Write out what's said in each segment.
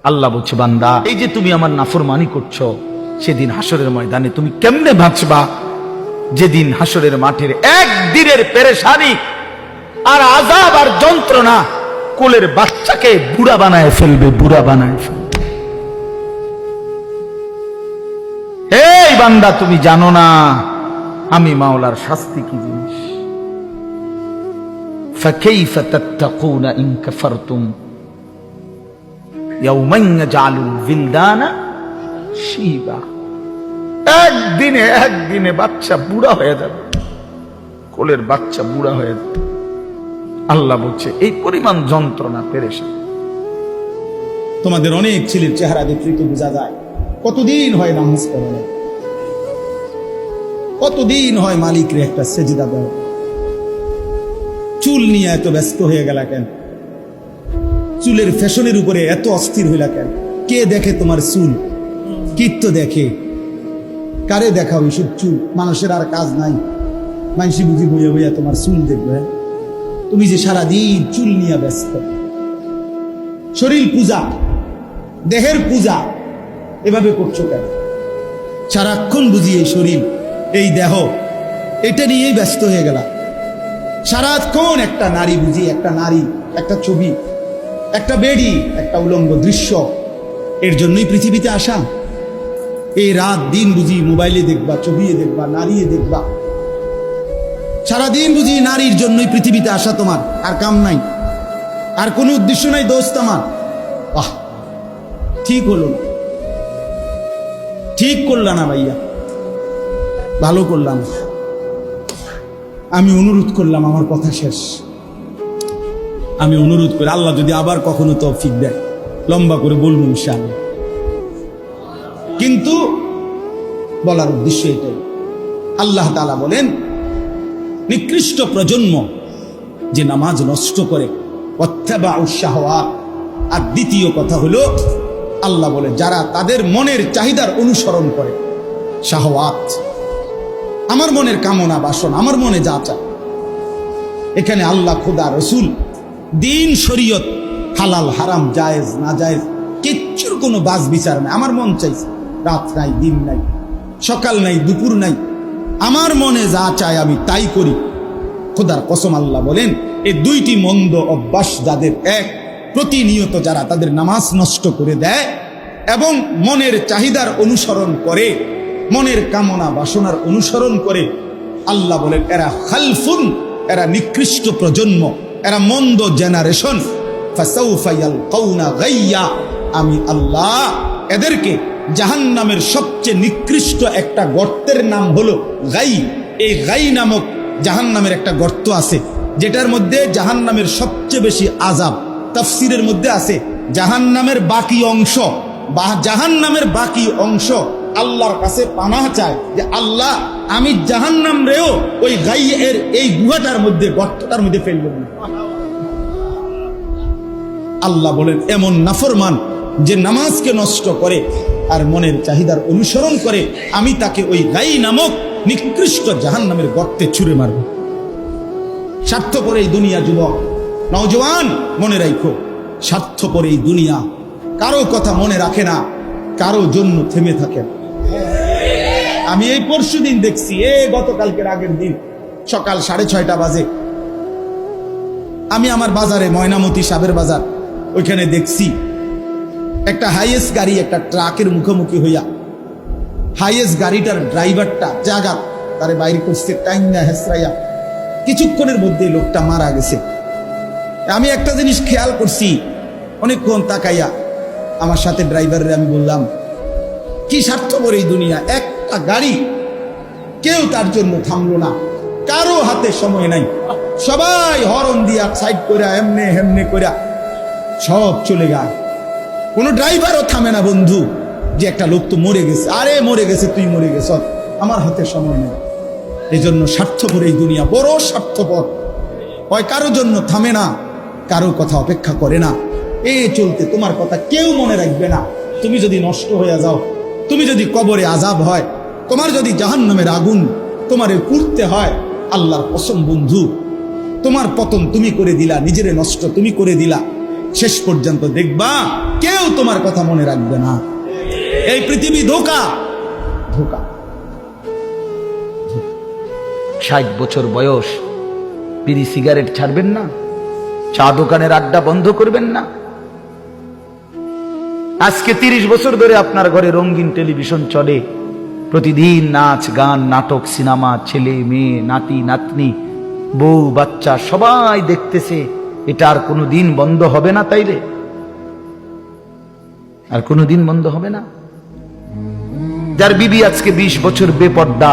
আল্লাহ বলছে, বান্দা এই যে তুমি আমার নাফরমানি করছো, সেদিন হাসরের ময়দানে তুমি কেমনে বাঁচবা? যেদিন হাসরের মাঠের একদিনের পেরেশানি আর আযাব আর যন্ত্রণা কোলের বাচ্চাকে বুড়া বানায় ফেলবে, বুড়া বানায় ফেলবে। এই বান্দা, তুমি জানো না আমি মাওলার শাস্তি কি জিনিস? ফাকাইফা তাত্তাকুনা ইন কাফারতুম ইয়াওমান ইয়াজআলুল বিলদানা শিবা। একদিনে বাচ্চা বুড়া হয়ে যাবে, কোলের বাচ্চা বুড়া হয়ে যাবে। আল্লাহ বলছে এই পরিমাণ যন্ত্রণা পেরেশান। তোমাদের অনেক ছেলের চেহারা দেখলেই তো বোঝা যায় কতদিন হয় নামাজ পড়ে না, কতদিন হয় মালিকরে একটা সেজদা দাও। চুল নিয়ে এত ব্যস্ত হয়ে গেলা কেন? চুলের ফ্যাশনের উপরে এত অস্থির হইলা কেন? কে দেখে তোমার চুল? কীর্ত দেখে? কারে দেখাও এসব চুল? মানুষের আর কাজ নাই, মানুষই বুঝি বইয়া বইয়া তোমার চুল দেখবে। তুমি যে সারাদিন চুল নিয়ে ব্যস্ত, শরীর পূজা, দেহের পূজা এভাবে করছো কেন? সারাক্ষণ বুঝি এই শরীর, এই দেহ, এটা নিয়েই ব্যস্ত হয়ে গেলা। সারাক্ষণ একটা নারী বুঝি, একটা নারী, একটা ছবি, একটা বেডি, একটা উলঙ্গ দৃশ্য, এর জন্যই পৃথিবীতে আসা। এই রাত দিন বুঝি মোবাইলে দেখবা, ছবিয়ে দেখবা, নারীয়ে দেখবা। সারাদিন বুঝি নারীর জন্যই পৃথিবীতে আসা তোমার, আর কাম নাই, আর কোনো উদ্দেশ্য নাই দোস্ত আমার। বাহ, ঠিক হলো না, ঠিক করলাম না ভাইয়া, ভালো করলাম। আমি অনুরোধ করলাম, আমার কথা শেষ। আমি অনুরোধ করি, আল্লাহ যদি আবার কখনো তৌফিক দেয় লম্বা করে বলবো ইনশাআল্লাহ। কিন্তু বলার উদ্দেশ্য এটাই, আল্লাহ তাআলা বলেন নিকৃষ্ট প্রজন্ম যে নামাজ নষ্ট করে, ওয়াত্তাবাউশ শাহওয়াত। আর দ্বিতীয় কথা হলো, আল্লাহ বলে যারা তাদের মনের চাহিদার অনুসরণ করে, শাহওয়াত, আমার মনের কামনা বাসনা, আমার মনে যা চায়। এখানে আল্লাহ, খোদা, রসুল, দিন, শরীয়ত, হালাল হারাম, জায়েজ না জায়েজ কিচ্ছুর কোনো বাজ বিচার নাই। আমার মন চাইছে, রাত নাই, দিন নাই, সকাল নাই, দুপুর নাই, আমার মনে যা চায় আমি তাই করি। খোদার কসম আল্লাহ বলেন, এই দুইটি মন্দ অভ্যাস যাদের, এক, প্রতিনিয়ত যারা তাদের নামাজ নষ্ট করে দেয় এবং মনের চাহিদার অনুসরণ করে, মনের কামনা বাসনার অনুসরণ করে, আল্লাহ বলেন এরা খালফুন, এরা নিকৃষ্ট প্রজন্ম, এরা মন্দ জেনারেশন। ফাসাউফা ইয়ালকাউনা গাইয়া, আমি আল্লাহ এদেরকে জাহান্নামের সবচেয়ে নিকৃষ্ট একটা গর্তের নাম হলো গাই। এই গাই নামক জাহান্নামের একটা গর্ত আছে, যেটার মধ্যে জাহান্নামের সবচেয়ে বেশি আযাব। তাফসীরের মধ্যে আছে জাহান্নামের বাকি অংশ, বা জাহান্নামের বাকি অংশ আল্লাহর কাছে পানাহ চায় যে আল্লাহ আমি জাহান্নাম রেও ওই গাই এর এই গুহাটার মধ্যে, গর্তটার মধ্যে ফেলব না। আল্লাহ বলেন এমন নাফরমান যে নামাজকে নষ্ট করে আর মনের চাহিদার অনুসরণ করে, আমি তাকে ওই গাই নামক নিকৃষ্ট জাহান্নামের গর্তে ছুঁড়ে মারব। স্বার্থপর এই দুনিয়া, যুবক নওজওয়ান মনে রাখো, স্বার্থপর এই দুনিয়া কারো কথা মনে রাখে না, কারো জন্য থেমে থাকে। আমি এই পরশুদিন দেখছি, গতকালকের আগের দিন সকাল 6:30 বাজে আমি আমার বাজারে, ময়নামতি সাবের বাজার, ওইখানে দেখছি একটা হাইয়েস্ট গাড়ি একটা ট্রাকের মুখোমুখি হইয়া, হাইয়েস্ট গাড়িটার ড্রাইভারটা জায়গা তারে বাইরে করছে, টাইম না হেসরাইয়া, কিছুক্ষণের মধ্যে লোকটা মারা গেছে। আমি একটা জিনিস খেয়াল করছি, অনেকক্ষণ তাকাইয়া আমার সাথে ড্রাইভারের আমি বললাম, কি স্বার্থপর এই দুনিয়া, একটা গাড়ি কেউ তার জন্য থামলো না, কারো হাতে সময় নাই, সবাই হরন দিয়া সাইড করে এমনে হেমনে করে সব চলে যায়। কোনো ড্রাইভারও থামে না বন্ধু, যে একটা লোক তো মরে গেছে, আরে মরে গেছে, তুই মরে গেছ, আমার হাতে সময় নেই। এই জন্য স্বার্থপর এই দুনিয়া, বড় স্বার্থপর, হয় কারো জন্য থামে না, কারো কথা অপেক্ষা করে না। চলতে তোমার কথা কেউ মনে রাখবে না। তুমি যদি নষ্ট হয়ে যাও, তুমি যদি কবরে আযাব হয়, তোমার যদি জাহান্নামের আগুন তোমারে পুড়তে হয়, আল্লাহর কসম বন্ধু, তোমার পতন তুমি করে দিলা, নিজেরে নষ্ট তুমি করে দিলা। শেষ পর্যন্ত দেখবা কেউ তোমার কথা মনে রাখবে না। এই পৃথিবী ধোঁকা, ধোঁকা। 60 বছর বয়স, বিড়ি সিগারেট ছাড়বেন না? চা দোকানের আড্ডা বন্ধ করবেন না? আজকে 30 বছর ধরে আপনার ঘরে রঙিন টেলিভিশন চলে, প্রতিদিন নাচ গান নাটক সিনেমা, ছেলে মেয়ে নাতি নাতনি বউ বাচ্চা সবাই দেখতেছে, এটা আর কোনোদিন বন্ধ হবে না? তাইলে আর কোনোদিন বন্ধ হবে না? যার বিবি আজকে 20 বছর বেপর্দা,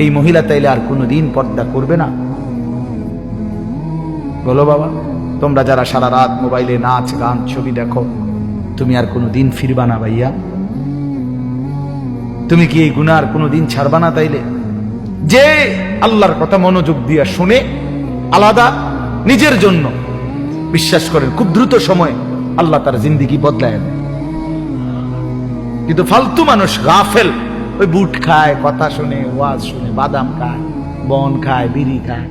এই মহিলা তাইলে আর কোনোদিন পর্দা করবে না? বলো বাবা, তোমরা যারা সারা রাত মোবাইলে নাচ গান ছবি দেখো, তুমি আর কোনোদিন ফিরবা না ভাইয়া? তুমি কি এই গুনাহ আর কোনোদিন ছাড়বা না? তাইলে যে আল্লাহর কথা মনোযোগ দিয়া শুনে আলাদা নিজের জন্য, বিশ্বাস করেন খুব দ্রুত সময় আল্লাহ তার জিন্দেগি বদলায় দেয়। কিন্তু ফালতু মানুষ গাফেল, ওই বুট খায়, কথা শুনে, ওয়াজ শুনে, বাদাম খায়, বন খায়, বিড়ি খায়,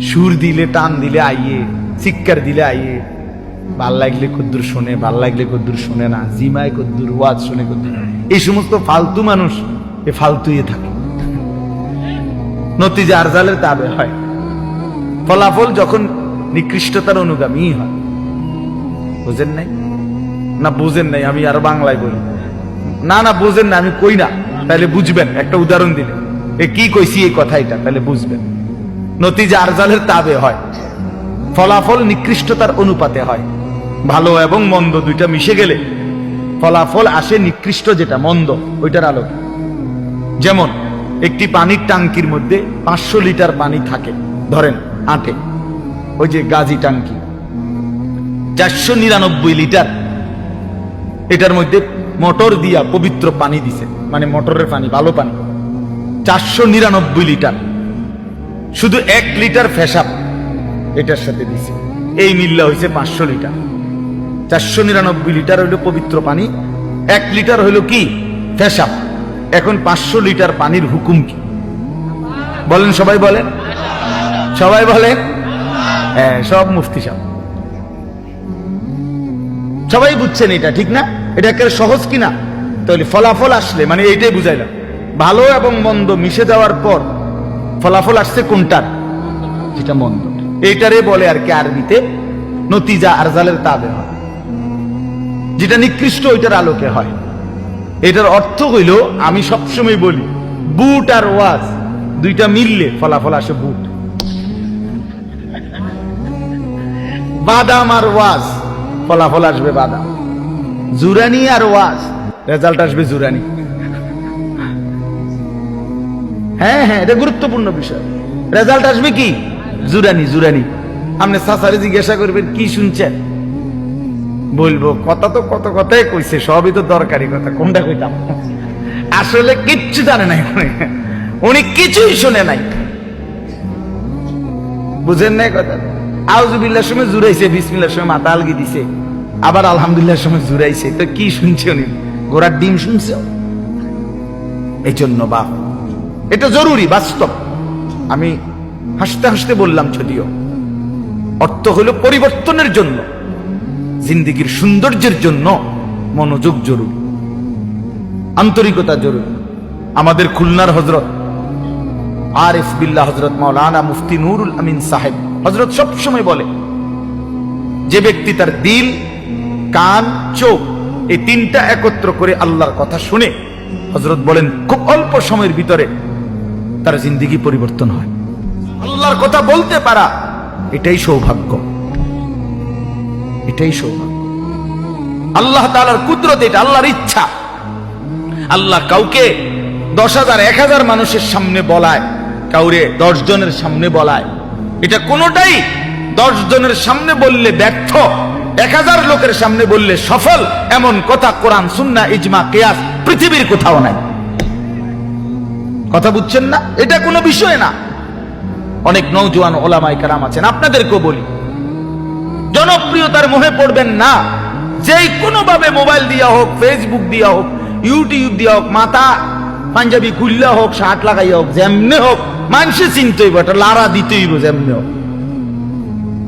সুর দিলে টান দিলে আইয়ে, চিৎকার দিলে আইয়ে, ভাল লাগলে কদ্দুর শোনে, ভাল লাগলে কদ্দুর শোনে না, জিমায় কদ্দুর, ওয়াজ শুনে কদ্দুর। এই সমস্ত ফালতু মানুষ এ ফালতুই থাকে, নতিজা আরজালের তাবে হয়, ফলাফল যখন নিকৃষ্টতার অনুগামী হয়। বুঝেন নাই? না বুঝেন নাই, আমি আর বাংলায় বলি না। না বুঝেন না, আমি কই না, তাহলে বুঝবেন। একটা উদাহরণ দিলে এ কি কইছি এই কথাইটা, তাহলে বুঝবেন। নতিজা আরজালের তাবে হয়, ফলাফল নিকৃষ্টতার অনুপাতে হয়। ভালো এবং মন্দ দুইটা মিশে গেলে ফলাফল আসে নিকৃষ্ট, যেটা মন্দ ওইটার আলো। যেমন একটি পানির টাঙ্কির মধ্যে 500 লিটার পানি থাকে, ধরেন আটে, ওই যে গাজী টাঙ্কি 499 লিটার, এটার মধ্যে মোটর দিয়া পবিত্র পানি দিছে, মানে মোটরের পানি, ভালো পানি 499 লিটার। শুধু 1 লিটার ফেসাব এটার সাথে দিছে, এই মিল্লা হয়েছে 500 লিটার। 499 লিটার হইল পবিত্র পানি, 1 লিটার হইল কি ফেসাব। এখন 500 লিটার পানির হুকুম কি বলেন? সবাই বলেন, সবাই বলেন। হ্যাঁ, সব মুফতি সাহেব সবাই বুঝছেন এটা, ঠিক না? এটা একেবারে সহজ কিনা? তাহলে ফলাফল আসলে মানে এইটাই বুঝাইলাম, ভালো এবং মন্দ মিশে যাওয়ার পর ফলাফল আসছে কোনটার? যেটা মন্দ। এইটারে বলে আর কি আরবিতে নতিজা আরজালের তাবে হয়, যেটা নিকৃষ্ট ওইটার আলোকে হয়। এটার অর্থ হইল, আমি সবসময় বলি, বুট আর ওয়াজ দুইটা মিললে ফলাফল আসে বুট, বাদাম আর ওয়াজ ফলাফল আসবে বাদাম, জুরানি আর ওয়াজ রেজাল্ট আসবে জুরানি। হ্যাঁ হ্যাঁ, এটা গুরুত্বপূর্ণ বিষয়। রেজাল্ট আসবে কি? জুরানি। জুরানি। আপনি সাসারে জিজ্ঞাসা করবেন কি শুনছেন, বলবো কথা তো কত কথাই কইছে, সবই তো দরকারি কথা, কোনটা কইতাম? আসলে কিচ্ছু জানে নাই উনি, কিছুই শুনে নাই, বুঝেন নাই কথা। আউযুবিল্লাহর সময় জুরাইছে, বিসমিল্লাহর সময় মাথা আলগি দিছে, আবার আলহামদুলিল্লাহর সময় জুরাইছে। তো কি শুনছে উনি? ঘোড়ার ডিম শুনছে। এই জন্য বাপ, এটা জরুরি, বাস্তব। আমি হাসতে হাসতে বললাম, যদিও অর্থ হলো পরিবর্তনের জন্য, জিন্দেগির সৌন্দর্যের জন্য মনোযোগ জরুরি, আন্তরিকতা জরুরি। আমাদের খুলনার হযরত আরিফ বিল্লাহ হযরত মাওলানা মুফতি নুরুল আমিন সাহেব হযরত সবসময় বলে, যে ব্যক্তি তার দিল, কান, চোখ এই তিনটা একত্র করে আল্লাহর কথা শুনে, হযরত বলেন খুব অল্প সময়ের ভিতরে তার জিন্দেগি পরিবর্তন হয়। আল্লাহর কথা বলতে পারা এটাই সৌভাগ্য, এটাই সৌভাগ্য। আল্লাহ তাআলার কুদরত, এটা আল্লাহর ইচ্ছা। আল্লাহ কাউকে 10,000 1000 মানুষের সামনে বলায়, কাউরে 10 জনের সামনে বলায়, এটা কোনোটাই 10 জনের সামনে বললে ব্যর্থ, 1000 লোকের সামনে বললে সফল, এমন কথা কোরআন, সুন্নাহ, ইজমা, কিয়াস পৃথিবীর কোথাও নাই। কথা বুঝছেন না? এটা কোনো বিষয় না। অনেক নওজোয়ান ওলামায়ে কেরাম আছেন, আপনাদেরকেও বলি, জনপ্রিয়তার মোহে পড়বেন না। যেই কোনো ভাবে মোবাইল দিয়া হোক, ফেসবুক দিয়া হোক, ইউটিউব দিয়া হোক, মাথা পাঞ্জাবি খুললা হোক, শার্ট লাগাইয়া হোক, যেমনে হোক মানুষে চিনতে হইব, এটা লারা দিতে হইব, যেমনে হোক।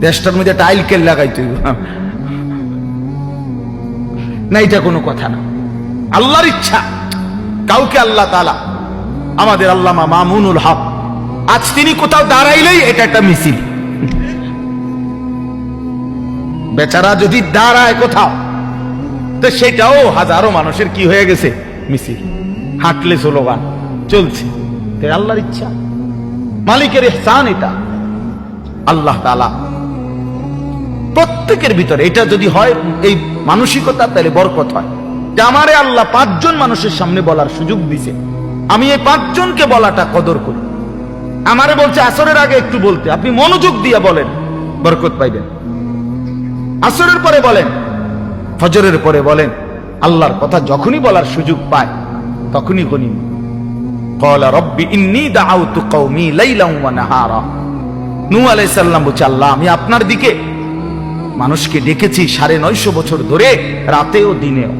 দেশটার মধ্যে টাইল কেল লাগাইতে হইব, না এটা কোনো কথা না, আল্লাহর ইচ্ছা। কাউকে আল্লাহ তাআলা, আমাদের আল্লামা মামুনুল হক, আজ তিনি কোথাও দাঁড়াইলেই এটা একটা মিছিল। বেচারা যদি দাঁড়ায় কোথাও, তো সেটাও হাজারো মানুষের কি হয়ে গেছে, মিছিল। হাঁটলে স্লোগান চলছে। আল্লাহর ইচ্ছা, মালিকের ইহসান এটা। আল্লাহ তাআলা প্রত্যেকের ভিতরে এটা যদি হয় এই মানসিকতা, তাহলে বরকত হয়। যে আমারে আল্লাহ 5 জন মানুষের সামনে বলার সুযোগ দিছে, আমি এই 5 জনকে বলাটা কদর করি। আমারে বলছে আসরের আগে একটু বলতে, আপনি মনোযোগ দিয়ে বলেন, বরকত পাইবেন। আসরের পরে বলেন, ফজরের পরে বলেন। আল্লাহর কথা যখনই বলার সুযোগ পায় তখনই গনিম। ক্বালা রব্বি ইন্নী দাআউতু কওমি লাইলান ওয়া নাহারা। নূহ আলাইহিস সালাম বলছে, আল্লাহ আমি আপনার দিকে মানুষকে ডেকেছি 950 বছর ধরে, রাতেও দিনেও।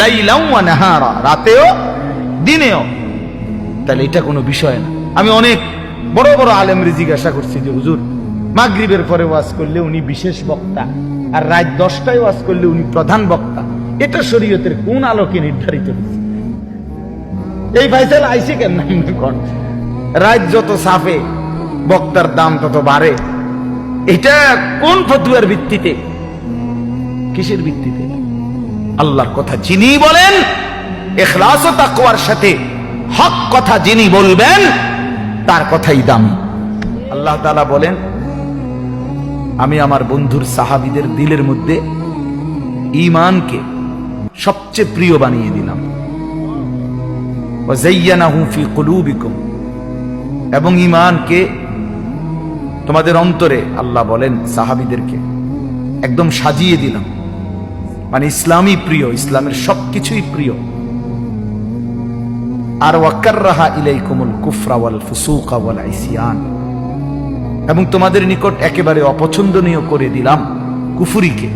লাইলান ওয়া নাহারা, রাতেও দিনেও। তাহলে এটা কোনো বিষয় না। আমি অনেক বড় বড় আলেমরে জিজ্ঞাসা করছি যে হুজুর, মাগরিবের পরে ওয়াজ করলে উনি বিশেষ বক্তা, আর রাত 10টায় ওয়াজ করলে উনি প্রধান বক্তা, এটা শরীয়তের কোন আলোকে নির্ধারিত হয়েছে? এই ফাইসাল আইসে কেন? রাত যত সাফে বক্তার দাম তত বাড়ে, এটা কোন ফতোয়ার ভিত্তিতে, কিসের ভিত্তিতে? আল্লাহর কথা যিনি বলেন ইখলাস ও তাকওয়ার সাথে, হক কথা যিনি বলবেন তার কথাই দামি। আল্লাহ তাআলা বলেন, আমি আমার বন্ধুর সাহাবীদের দিলের মধ্যে ঈমানকে সবচেয়ে প্রিয় বানিয়ে দিলাম। ওয়া যায়্যানাহু ফি কুলুবিকুম, এবং ঈমানকে তোমাদের অন্তরে, আল্লাহ বলেন সাহাবীদেরকে একদম সাজিয়ে দিলাম। মানে ইসলামই প্রিয়, ইসলামের সবকিছুই প্রিয়। আর ওয়াকাররাহা ইলাইকুমুল কুফরা ওয়াল ফুসুকা ওয়াল ইসয়ান, এবং তোমাদের নিকট একেবারে অপছন্দনীয় করে দিলাম কুফরিকে,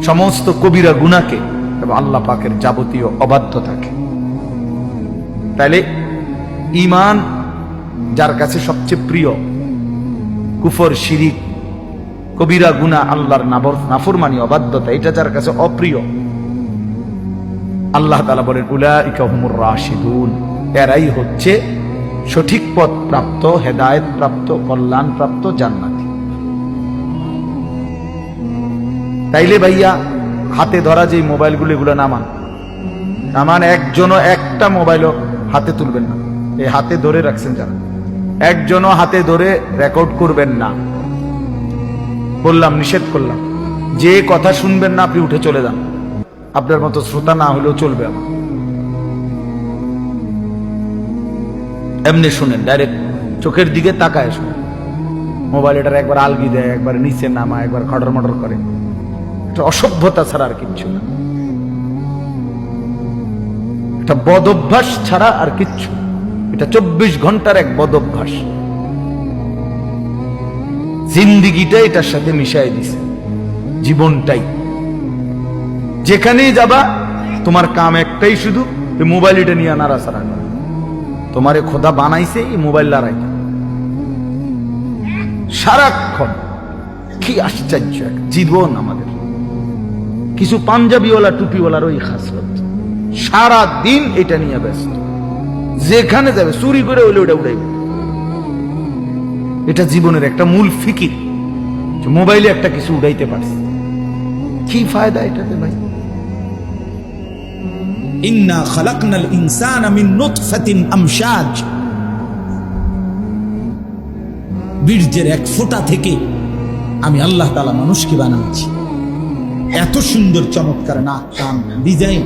সমস্ত কবিরা গুনাহকে, এবং আল্লাহ পাকের যাবতীয় অবাধ্যতাকে। তাহলে ঈমান যার কাছে সবচেয়ে প্রিয়, কুফর, শিরিক, কবিরা গুনাহ, আল্লাহর নাফরমানি, অবাধ্যতা, এটা যার কাছে অপ্রিয়, আল্লাহ তাআলা বলেন উলাইকা হুমুর রাশিদুন, এরাই হচ্ছে সঠিক পথ প্রাপ্ত, হেদায়েত প্রাপ্ত, কল্যাণ প্রাপ্ত, জান্নাতি। তাইলে ভাইয়া হাতে ধরা যে মোবাইলগুলো, এগুলো নামান। একজনও একটা মোবাইলও হাতে তুলবেন না। এই হাতে ধরে রাখছেন যারা, একজনও হাতে ধরে রেকর্ড করবেন না। বললাম, নিষেধ করলাম, যে কথা শুনবেন না আপনি উঠে চলে যান। আপনার মতো শ্রোতা না হলেও চলবে আমার। এমনি শুনেন, ডাইরেক্ট চোখের দিকে তাকায় শুনেন। মোবাইল এটার একবার আলগি দেয়, একবার নিচে নামা, একবার খটর মটর করে। এটা অসভ্যতা ছাড়া আর কিচ্ছু না, এটা বদ অভ্যাস ছাড়া আর কিচ্ছু। এটা 24 ঘন্টার এক বদ অভ্যাস। জিন্দিগিটা এটার সাথে মিশাই দিছে, জীবনটাই। যেখানেই যাবা তোমার কাম একটাই, শুধু মোবাইল এটা নিয়ে নাড়াচাড়া করা। তোমারে খোদা বানাইছে এই মোবাইল লড়াইতে সারাক্ষণ। কি আশ্চর্য এক জীবন আমাদের। কিছু পাঞ্জাবিওয়ালা টুপিওয়ালার ওই খাসরত, সারা দিন এটা নিয়ে ব্যস্ত। যেখানে যাবে চুরি করে হইলে ওটা উড়াইবে। এটা জীবনের একটা মূল ফিকির, মোবাইলে একটা কিছু উড়াইতে পারছে। কি ফায়দা এটাতে ভাই? ইন্না খালাকনাল ইনসানা মিন নুতফাতিন আমশাজ, বীর্যের এক ফোঁটা থেকে আমি আল্লাহ তাআলা মানুষকে বানাচ্ছি। এত সুন্দর চমৎকার নাক, কান, ডিজাইন।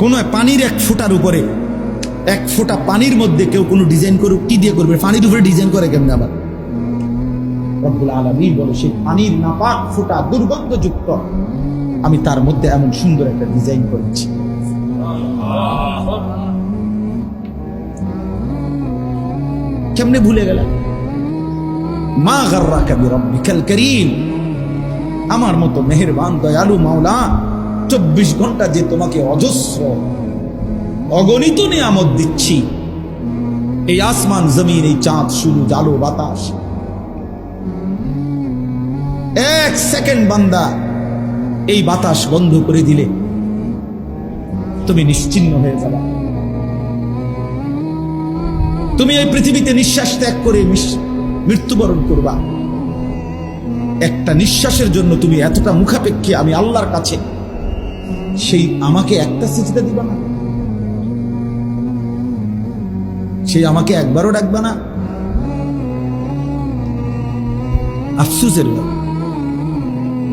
কোন পানির এক ফোঁটার উপরে, এক ফোঁটা পানির মধ্যে কেউ কোনো ডিজাইন করুক, কি দিয়ে করবে? পানির উপরে ডিজাইন করে কেমনে? আবার রব্বুল আলামিন বলে, সেই পানির নাপাক ফোঁটা দুর্গন্ধযুক্ত, আমি তার মধ্যে এমন সুন্দর একটা ডিজাইন করেছি। কেমনে ভুলে গেল? মা গাররাকা বিরাব্বিকাল কারীম, আমার মতো মেহেরবান দয়ালু মাওলা 24 ঘন্টা যে তোমাকে অজস্র অগণিত নিয়ামত দিচ্ছি, এই আসমান জমিন, এই চাঁদ, সূর্য, আলো, বাতাস, এক সেকেন্ড বান্দা এই বাতাস বন্ধ করে দিলে তুমি নিশ্চিন্ন হয়ে যাবে। তুমি এই পৃথিবীতে নিঃশ্বাস ত্যাগ করে মৃত্যুবরণ করবা। একটা নিঃশ্বাসের জন্য তুমি এতটা মুখাপেক্ষী আমি আল্লাহর কাছে, সেই আমাকে একটা সিজদা দিবা না? সেই আমাকে একবারও ডাকবা না? আফসোসের ব্যাপার।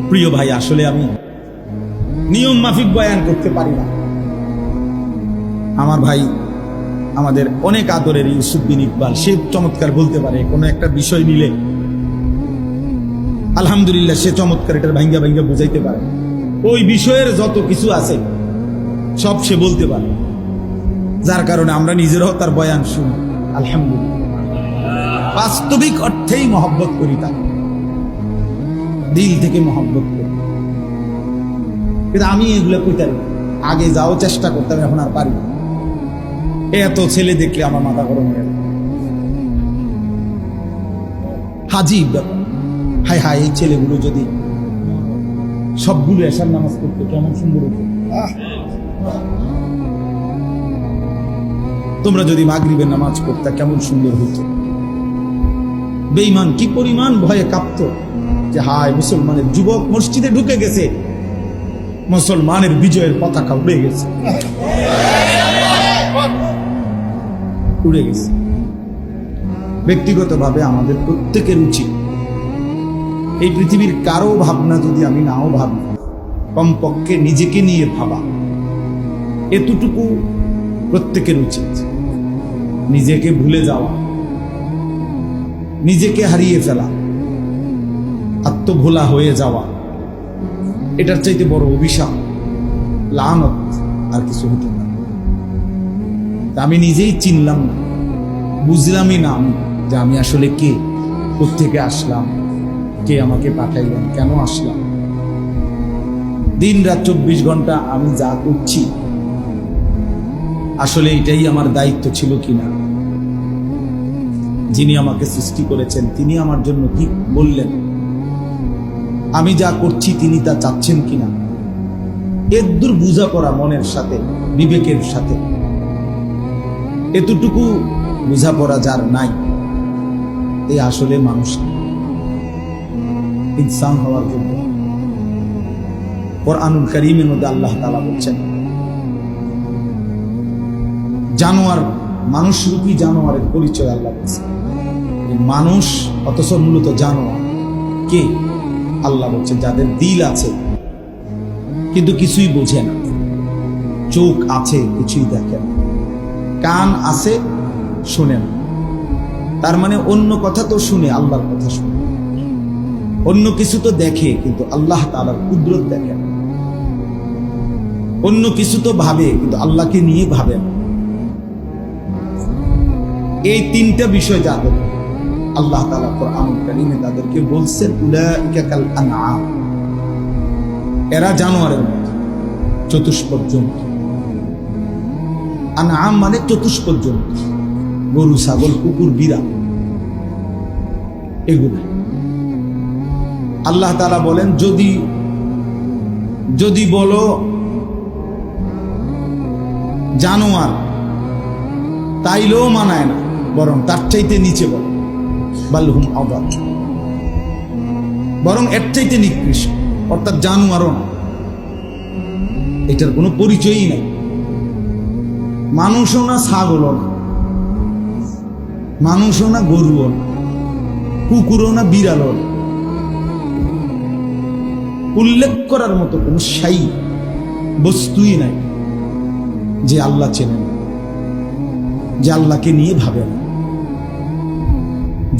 প্রিয় ভাই, আসলে আমি নিয়ম মাফিক বয়ান করতে পারি না। আমার ভাই, আমাদের অনেক আদরের ইউসুফ বিন ইকবাল, সে চমৎকার বলতে পারে। কোনো একটা বিষয় নিলে আলহামদুলিল্লাহ সে চমৎকার এটার ভাঙ্গা ভাঙ্গা বুঝাইতে পারে। ওই বিষয়ের যত কিছু আছে সব সে বলতে পারে, যার কারণে আমরা নিজেরাও তার বয়ান শুনি। আলহামদুলিল্লাহ, বাস্তবিক অর্থেই মহব্বত করি, তাকে দিল থেকে মহব্বত করি। কিন্তু আমি এগুলো কইতে পারি, আগে যাও চেষ্টা করতাম, এখন আর পারি না। এত ছেলে দেখলে আমার মাথা গরম হয়ে গেল। হাজিব ব্যাপার। হায় হায়, এই ছেলেগুলো যদি সবগুলো এশার নামাজ পড়তে কেমন সুন্দর হতো। তোমরা যদি মাগরিবের নামাজ পড়তে কেমন সুন্দর হতো। বেঈমান কি পরিমাণ ভয়ে কাঁপতো যে হায়, মুসলমানের যুবক মসজিদে ঢুকে গেছে, মুসলমানের বিজয়ের পতাকা উড়ে গেছে, উড়ে গেছে। ব্যক্তিগতভাবে আমাদের প্রত্যেকের উচিত এই পৃথিবীর কারো ভাবনা যদি আমি নাও ভাবি, কমপক্ষে নিজেকে নিয়ে ভাবা, এতটুকু প্রত্যেকের উচিত। নিজেকে ভুলে যাওয়া, নিজেকে হারিয়ে ফেলা, আত্মভোলা হয়ে যাওয়া, এটার চাইতে বড় অভিশাপ, লানত আর কিছু হতে পারে। আমি নিজেই চিনলাম না, বুঝলামই না আমি যে আমি আসলে কে, কোত্থেকে আসলাম, কে আমাকে পাঠাইলেন, কেন আসলাম। দিন রাত 24 ঘন্টা আমি যা করছি আসলে এটাই আমার দায়িত্ব ছিল কিনা, যিনি আমাকে সৃষ্টি করেছেন তিনি আমার জন্য কি বললেন, আমি যা করছি তিনি তা চাচ্ছেন কিনা, এদূর বুঝা করা মনের সাথে, বিবেকের সাথে। এতটুকু বোঝাপড়া যার নাই, এ আসলে মানুষ ইনসান হওয়ার জন্য। কুরআনুল কারীমের মধ্যে আল্লাহ তাআলা বলছেন, জানোয়ার, মানুষরূপী জানোয়ারের পরিচয় আল্লাহ বলছেন। মানুষ অথচ মূলত জানোয়ার কে? আল্লাহ বলছেন যাদের দিল আছে কিন্তু কিছুই বোঝে না, চোখ আছে কিছুই দেখে না, কান আছে শুনে না। তার মানে অন্য কথা তো শুনে, আল্লাহর কথা শুনে। অন্য কিছু তো দেখে কিন্তু আল্লাহ তাআলার কুদরত দেখে না। অন্য কিছু তো ভাবে কিন্তু আল্লাহকে নিয়ে ভাবে না। এই তিনটা বিষয় যাদের, আল্লাহ তাআলা কুরআনুল কারীমে তাদেরকে বলছেন উলাইকা কাল আনআম, এরা জানোয়ারের মতো, চতুষ্পদ জন্তু। আনআম মানে চতুষ্পদ জন্তু, গরু, ছাগল, কুকুর, বিড়াল, এগুলো। আল্লাহ তাআলা বলেন যদি বলো জানোয়ার, তাইলেও মানায় না, বরং তার চাইতে নিচে বলো, বালহুম আযাল, বরং এর চাইতে নিকৃষ্ট, অর্থাৎ জানোয়ারও না, এটার কোনো পরিচয়ই নাই। মানুষও না, ছাগলও না, মানুষও না, গরুও না, কুকুরও না, বিড়ালও না। উল্লেখ করার মতো কোনো শাই বস্তুই নাই যে আল্লাহ চেনেন, যে আল্লাহকে নিয়ে ভাবেন,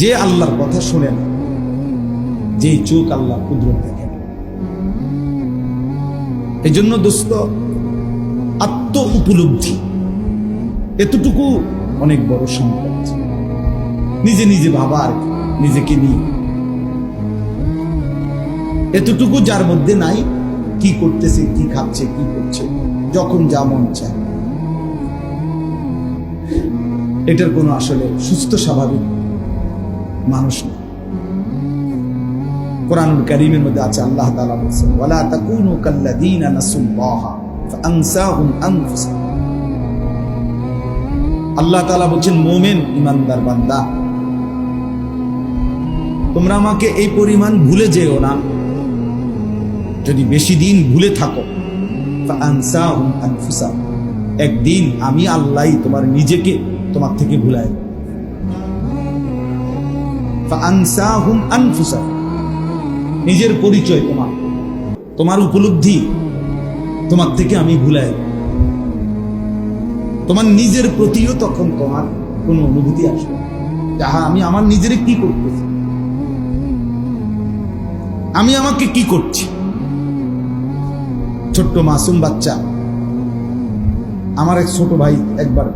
যে আল্লাহর কথা শোনেন, যে চোখ আল্লাহ কুদরত দেখেন। এই জন্য দোস্ত, আত্ম উপলব্ধি এতটুকু অনেক বড় সম্পদ। নিজে নিজে ভাবা, আর নিজেকে নিয়ে এতটুকু যার মধ্যে নাই, কি করতেছে, কি খাচ্ছে, কি করছে, যখন যা মন চায়, এটার কোনো আসলে সুস্থ স্বাভাবিক মানুষ না। কোরআনুল কারীমের মধ্যে আছে, আল্লাহ তাআলা বলেছেন ওয়ালা তাকুনু কাল্লাযীনা নাসুল্লাহা ফাআনসাহুম আনফুসাহুম। আল্লাহ তাআলা বলেন, মুমিন ইমানদার বান্দা, তোমরা আমাকে এই পরিমাণ ভুলে যেও না। যদি বেশি দিন ভুলে থাকো, ফাআনসাহুম আনফুসাহুম, একদিন আমি আল্লাহই তোমার নিজেকে তোমার থেকে ভুলাই। ফাআনসাহুম আনফুসাহুম, নিজের পরিচয় তোমার উপলব্ধি তোমার থেকে আমি ভুলাই। তোমার নিজের প্রতিও তখন তোমার কোনো অনুভূতি আসবে, যাহা আমি আমার নিজের কি করতেছি, আমি আমাকে কি করছি। ছোট্ট মাসুম বাচ্চা, আমার এক ছোট ভাই একবার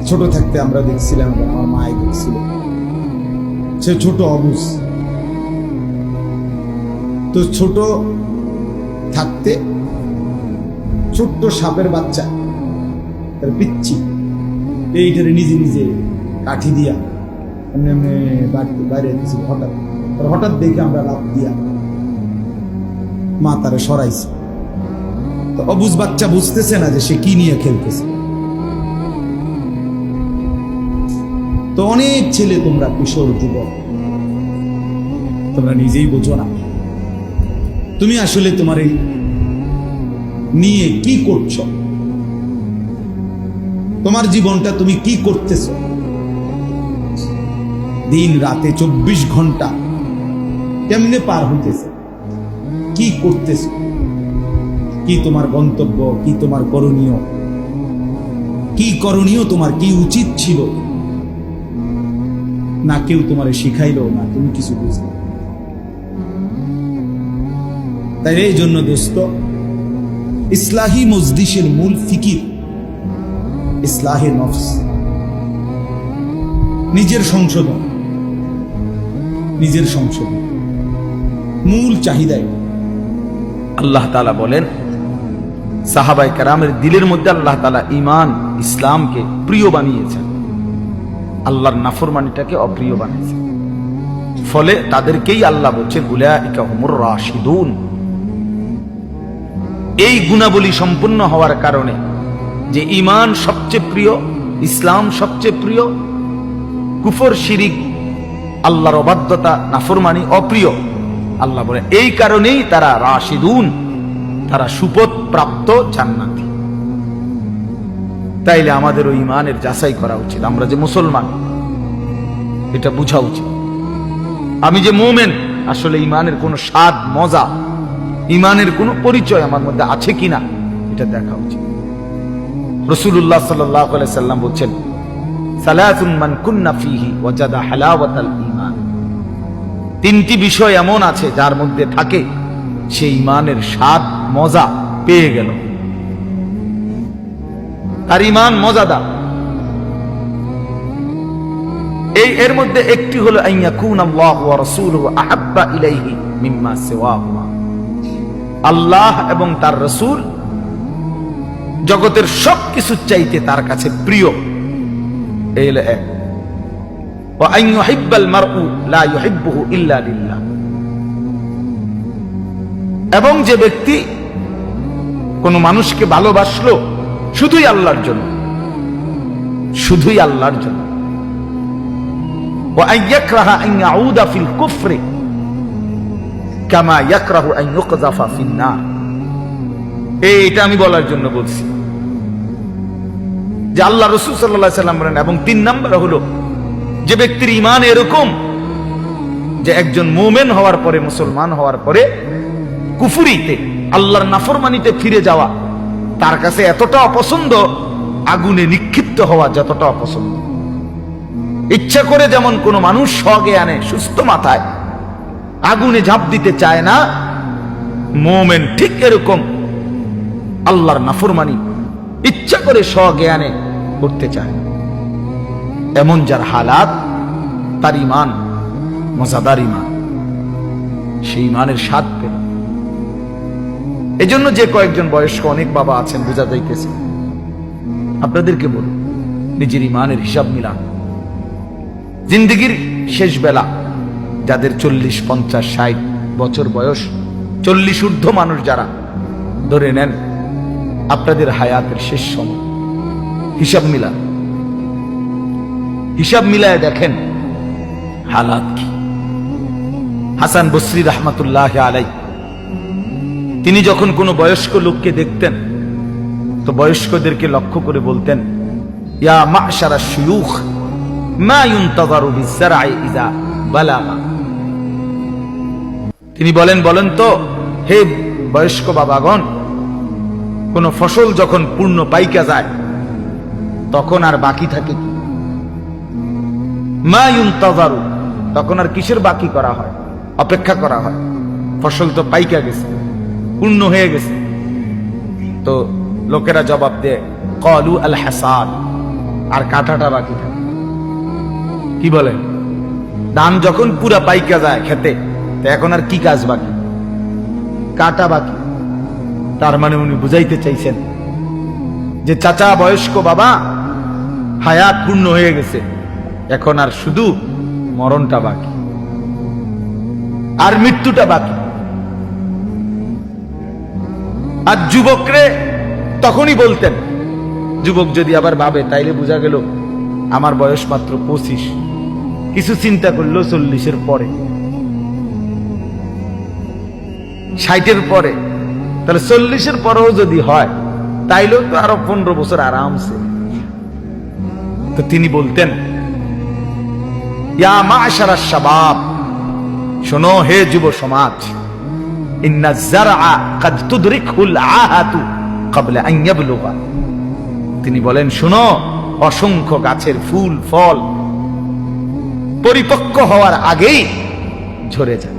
ছোট থাকতে আমরা দেখছিলাম, আমার মাই দেখছিল, সে ছোট অবুঝ। তো ছোট থাকতে ছোট্ট সাপের বাচ্চা, তার পিচ্ছি, এইটারে নিজে নিজে কাঠি দিয়া এমনি এমনি বাইরে দিয়েছিল। হঠাৎ দেখে আমরা লাফ দিয়া মা তারে সরাইছে। তো অবুঝ বাচ্চা বুঝতেছে না যে সে কি নিয়ে খেলতেছে। তো অনেক ছেলে, তোমরা কিশোর যুবক, তোমরা নিজেই বোঝো না তুমি আসলে তোমার এই নিয়ে কি করছো, তোমার জীবনটা তুমি কি করতেছ। দিন রাতে 24 ঘন্টা কেমনে পার হইতেছে, কি করতেছ, কি তোমার গন্তব্য, কি তোমার করণীয়, কি করণীয় তোমার, কি উচিত ছিল, না কেউ তোমারে শিখাইলো, না তুমি কিছু বুঝলে। তাই এই জন্য দোস্ত, ইসলাহি মজলিসের মূল ফিকির ইসলাহে নফস, নিজের সংশোধন, মূল চাহিদায়। আল্লাহ তাআলা বলেন, সাহাবায়ে কেরামের দিলের মধ্যে আল্লাহ তাআলা ঈমান ইসলামকে প্রিয় বানিয়েছেন, আল্লাহর নাফরমানিটাকে অপ্রিয় বানিয়েছেন। ফলে তাদেরকেই আল্লাহ বলছেন উলাইকা হুমুর রাশিদুন। এই গুণাবলী সম্পূর্ণ হওয়ার কারণে যে ঈমান সবচেয়ে প্রিয়, ইসলাম সবচেয়ে প্রিয়, কুফর শিরিক আল্লাহর অবাধ্যতা নাফরমানি অপ্রিয়। আল্লাহ বলে এই কারণেই তারা রাশিদুন, তারা সুপথ প্রাপ্ত জান্নাতি। তাইলে আমাদের ওই ঈমানের যাচাই করা উচিত। আমরা যে মুসলমান এটা বোঝা উচিত। আমি যে মুমিন, আসলে ঈমানের কোনো স্বাদ, মজা, ঈমানের কোনো পরিচয় আমার মধ্যে আছে কিনা এটা দেখা উচিত। রাসূলুল্লাহ সাল্লাল্লাহু আলাইহি সাল্লাম বলেন, সালাতুন মান কুন্না ফীহি ওয়াজাদা হালাওয়াতাল ঈমান। তিনটি বিষয় এমন আছে যার মধ্যে থাকে সেই ঈমানের স্বাদ, মজা পেয়ে গেল, তার ঈমান মজাদার। এর মধ্যে একটি হলো আইয়াকুন আল্লাহু ওয়া রাসূলুহু আহাব্বা ইলাইহি মিম্মা সিওয়াহুমা। আল্লাহ এবং তার রাসূল জগতের সবকিছু চাইতে তার কাছে প্রিয়। এই হলো এক। ওয়া আন ইউহিব্বাল মারউ লা ইউহিব্বুহু ইল্লা লিল্লাহ। এবং যে ব্যক্তি কোন মানুষকে ভালোবাসলো শুধুই আল্লাহর জন্য, শুধুই আল্লাহর জন্য। ওয়া আন ইয়াকরাহা আন ইয়াউদা ফিল কুফরি কামা ইয়াকরাহু আন ইউকযাফা ফিন নার। এটা আমি বলার জন্য বলছি যে আল্লাহ রাসূল সাল্লাল্লাহু আলাইহি সাল্লাম বলেন। এবং 3 নম্বর হলো যে ব্যক্তির ঈমান এরকম যে একজন মুমিন হওয়ার পরে, মুসলমান হওয়ার পরে কুফরিতে, আল্লাহর নাফরমানিতে ফিরে যাওয়া তার কাছে এতটা অপছন্দ, আগুনে নিক্ষিপ্ত হওয়া যতটা অপছন্দ। ইচ্ছা করে যেমন কোনো মানুষ সজ্ঞানে সুস্থ মাথায় আগুনে ঝাঁপ দিতে চায় না, মুমিন ঠিক এরকম আল্লাহর নাফরমানি ইচ্ছা করে সজ্ঞানে করতে চায় না। এমন যার হালাত, তার ঈমান মজাদার ঈমান, সেই ঈমানের স্বাদ পেল। এজন্য যে কয়েকজন বয়স্ক অনেক বাবা আছেন, বোঝা যাইতেছে, আপনাদেরকে বলুন নিজের ঈমানের হিসাব মিলান। জিন্দেগির শেষ বেলা যাদের 40, 50, 60 বছর বয়স, 40 ঊর্ধ্ব মানুষ যারা, ধরে নেন আপনাদের হায়াতের শেষ সময়, হিসাব মিলায় দেখেন হালাত কি। হাসান বসরি রহমাতুল্লাহ আলাই তিনি যখন কোনো বয়স্ক লোককে দেখতেন তো বয়স্কদেরকে লক্ষ্য করে বলতেন, ইয়া মা'শারা শুয়ুখ মা ইউনতাযারু বিজ-যার'i ইযা বালাগা। তিনি বলেন তো হে বয়স্ক বাবাগণ, কোন ফসল যখন পূর্ণ পাইকা যায় তখন আর বাকি থাকে কি? মা ইউনতাযারু, তখন আর কিসের বাকি করা হয়, অপেক্ষা করা হয়? ফসল তো পাইকা গেছে, পূর্ণ হয়ে গেছে। তো লোকেরা জবাব দেয়, ক্বালু আল হাসাদ, আর কাটাটা বাকি থাকে। কি বলেন? ধান যখন পুরা পাইকা যায় খেতে, তো এখন আর কি কাজ বাকি? কাটা বাকি। তার মানে উনি বুঝাইতে চাইছেন যে চাচা, বয়স্ক বাবা, হায়াত পূর্ণ হয়ে গেছে, এখন আর শুধু মরণটা বাকি, আর মৃত্যুটা বাকি। আর যুবকরে তখনই বলতেন, যুবক যদি আবার ভাবে তাইলে বোঝা গেল আমার বয়স মাত্র 25, কিছু চিন্তা করলো 40-এর পরে, 60-এর পরে, তাহলে 40-এর পরেও যদি হয় তাইলেও তো আরো 15 বছর আরামসে। তো তিনি বলতেন, ইয়া মা'শারাশ শাবাব, শোনো হে যুব সমাজ, ইন্নাজ যারআ ক্বাদ তুদরিকুল আহাতু ক্বাবলা আন ইয়াবলুগা। তিনি বলেন, শোনো, অসংখ্য গাছের ফুল ফল পরিপক্ক হওয়ার আগেই ঝরে যায়,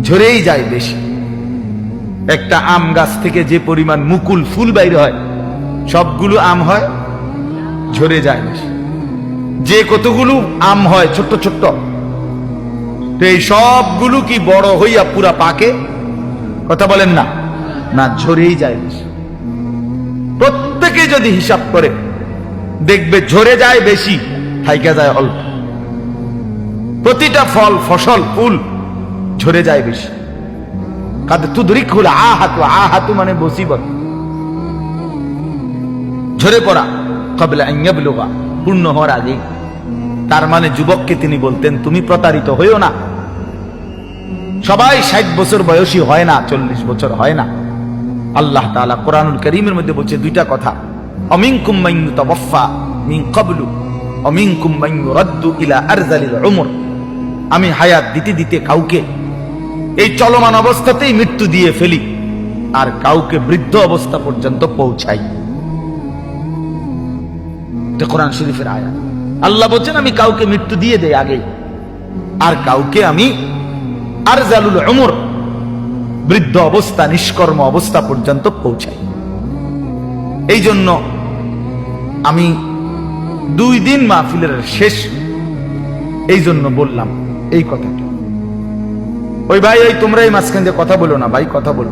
ঝরেই যায় বেশি। একটা আম গাছ থেকে যে পরিমাণ মুকুল ফুল বাইর হয়, সবগুলো আম হয়, ঝরে যায় বেশি। যে কতগুলো আম হয় ছোট্ট ছোট্ট, তো এই সবগুলো কি বড় হইয়া পুরা পাকে? কথা বলেন না, না, ঝরেই যায় বেশি। প্রত্যেকে যদি হিসাব করে দেখবে ঝরে যায় বেশি, থাইকা যায় অল্প। প্রতিটা ফল, ফসল, ফুল ঝরে যায় বেশি। কাদ তুদরিকুল আহাতু, আহাতু মানে মুসিবত, ঝরে পড়া, ক্বাবলা আন ইয়াবলুগা, পূর্ণ হওয়ার আগেই। তার মানে যুবককে তিনি বলতেন, তুমি প্রতারিত হইও না। সবাই 60 বছর বয়সী হয় না, 40 বছর হয় না। আল্লাহ তাআলা কোরআনুল কারীমের মধ্যে বলছে দুইটা কথা, আমিনকুম মান ইউতাওয়াফা মিন ক্বাবলু আমিনকুম মান ইউরাদ্দু ইলা আরযালিল উমর। আমি হায়াত দিতে দিতে কাউকে এই চলমান অবস্থাতেই মৃত্যু দিয়ে ফেলি, আর কাউকে বৃদ্ধ অবস্থা পর্যন্ত পৌঁছাই। এটা কোরআন শরীফের আয়াত। আল্লাহ বলছেন আমি কাউকে মৃত্যু দিয়ে দেই আগে, আর কাউকে আমি আরযালুল উমর, বৃদ্ধ অবস্থা, নিষ্কর্ম অবস্থা পর্যন্ত পৌঁছাই। এই জন্য আমি 2 দিন মাহফিলের শেষ এই জন্য বললাম এই কথাটা। ওই ভাই, এই তোমরা এই মাঝখান দিয়ে কথা বলো না ভাই, কথা বলো।